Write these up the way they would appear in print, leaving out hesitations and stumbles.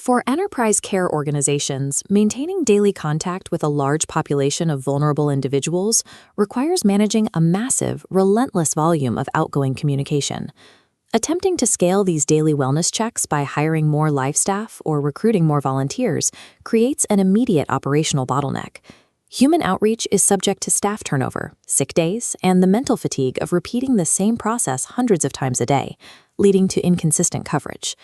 For enterprise care organizations, maintaining daily contact with a large population of vulnerable individuals requires managing a massive, relentless volume of outgoing communication. Attempting to scale these daily wellness checks by hiring more live staff or recruiting more volunteers creates an immediate operational bottleneck. Human outreach is subject to staff turnover, sick days, and the mental fatigue of repeating the same process hundreds of times a day, leading to inconsistent coverage.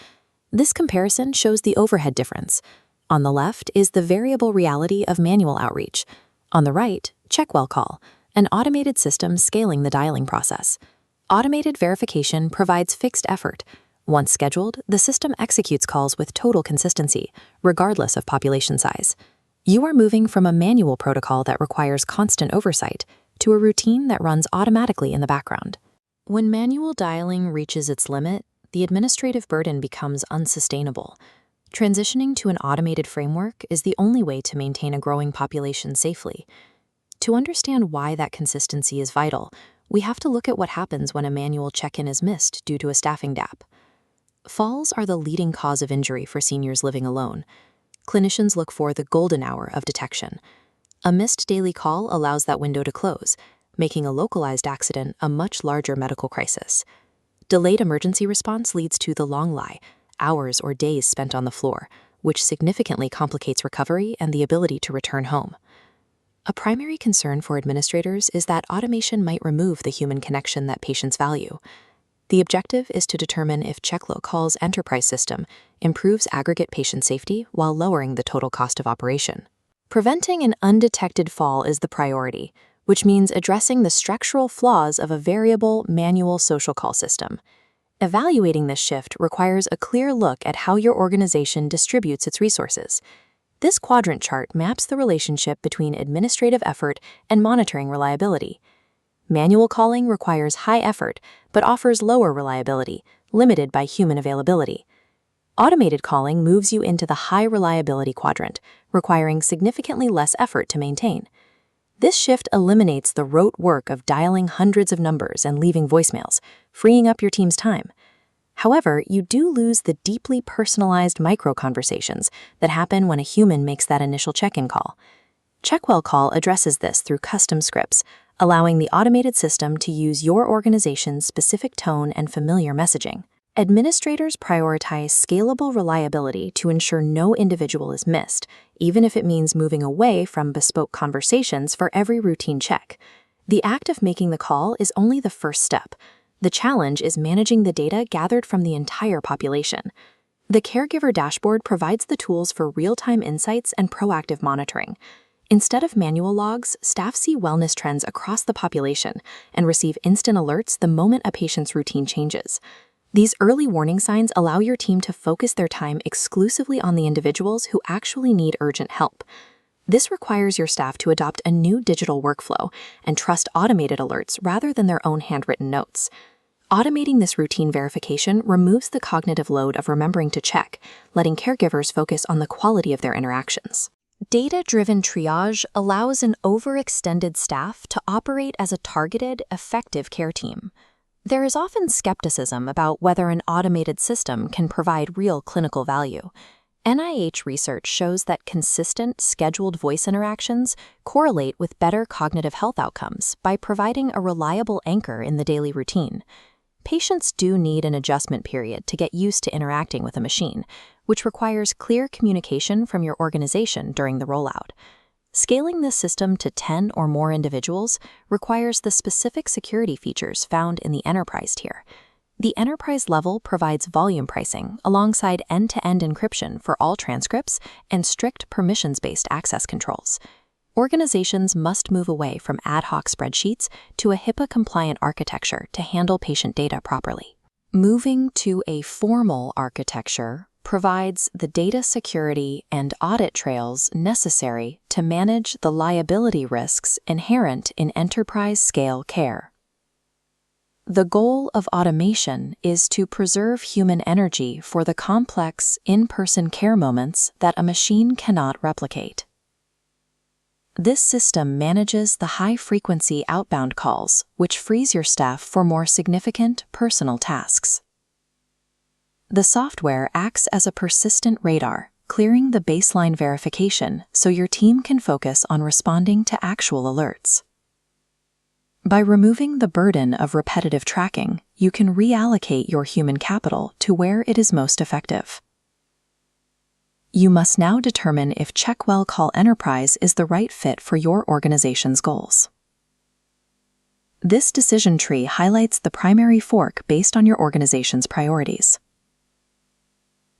This comparison shows the overhead difference. On the left is the variable reality of manual outreach. On the right, CheckWellCall, an automated system scaling the dialing process. Automated verification provides fixed effort. Once scheduled, the system executes calls with total consistency, regardless of population size. You are moving from a manual protocol that requires constant oversight to a routine that runs automatically in the background. When manual dialing reaches its limit, the administrative burden becomes unsustainable. Transitioning to an automated framework is the only way to maintain a growing population safely. To understand why that consistency is vital, we have to look at what happens when a manual check-in is missed due to a staffing gap. Falls are the leading cause of injury for seniors living alone. Clinicians look for the golden hour of detection. A missed daily call allows that window to close, making a localized accident a much larger medical crisis. Delayed emergency response leads to the long lie, hours or days spent on the floor, which significantly complicates recovery and the ability to return home. A primary concern for administrators is that automation might remove the human connection that patients value. The objective is to determine if CheckWellCall's enterprise system improves aggregate patient safety while lowering the total cost of operation. Preventing an undetected fall is the priority, which means addressing the structural flaws of a variable manual social call system. Evaluating this shift requires a clear look at how your organization distributes its resources. This quadrant chart maps the relationship between administrative effort and monitoring reliability. Manual calling requires high effort but offers lower reliability, limited by human availability. Automated calling moves you into the high reliability quadrant, requiring significantly less effort to maintain. This shift eliminates the rote work of dialing hundreds of numbers and leaving voicemails, freeing up your team's time. However, you do lose the deeply personalized micro-conversations that happen when a human makes that initial check-in call. CheckWellCall addresses this through custom scripts, allowing the automated system to use your organization's specific tone and familiar messaging. Administrators prioritize scalable reliability to ensure no individual is missed, even if it means moving away from bespoke conversations for every routine check. The act of making the call is only the first step. The challenge is managing the data gathered from the entire population. The caregiver dashboard provides the tools for real-time insights and proactive monitoring. Instead of manual logs, staff see wellness trends across the population and receive instant alerts the moment a patient's routine changes. These early warning signs allow your team to focus their time exclusively on the individuals who actually need urgent help. This requires your staff to adopt a new digital workflow and trust automated alerts rather than their own handwritten notes. Automating this routine verification removes the cognitive load of remembering to check, letting caregivers focus on the quality of their interactions. Data-driven triage allows an overextended staff to operate as a targeted, effective care team. There is often skepticism about whether an automated system can provide real clinical value. NIH research shows that consistent, scheduled voice interactions correlate with better cognitive health outcomes by providing a reliable anchor in the daily routine. Patients do need an adjustment period to get used to interacting with a machine, which requires clear communication from your organization during the rollout. Scaling this system to 10 or more individuals requires the specific security features found in the enterprise tier. The enterprise level provides volume pricing alongside end-to-end encryption for all transcripts and strict permissions-based access controls. Organizations must move away from ad hoc spreadsheets to a HIPAA-compliant architecture to handle patient data properly. Moving to a formal architecture provides the data security and audit trails necessary to manage the liability risks inherent in enterprise-scale care. The goal of automation is to preserve human energy for the complex, in-person care moments that a machine cannot replicate. This system manages the high-frequency outbound calls, which frees your staff for more significant personal tasks. The software acts as a persistent radar, clearing the baseline verification so your team can focus on responding to actual alerts. By removing the burden of repetitive tracking, you can reallocate your human capital to where it is most effective. You must now determine if CheckWellCall Enterprise is the right fit for your organization's goals. This decision tree highlights the primary fork based on your organization's priorities.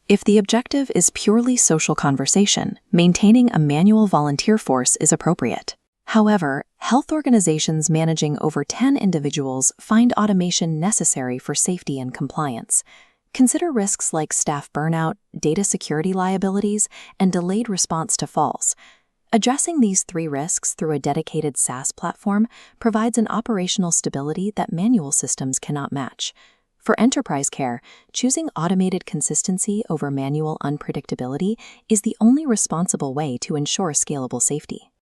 If the objective is purely social conversation, maintaining a manual volunteer force is appropriate. However, health organizations managing over 10 individuals find automation necessary for safety and compliance. Consider risks like staff burnout, data security liabilities, and delayed response to falls. Addressing these 3 risks through a dedicated SaaS platform provides an operational stability that manual systems cannot match. For enterprise care, choosing automated consistency over manual unpredictability is the only responsible way to ensure scalable safety.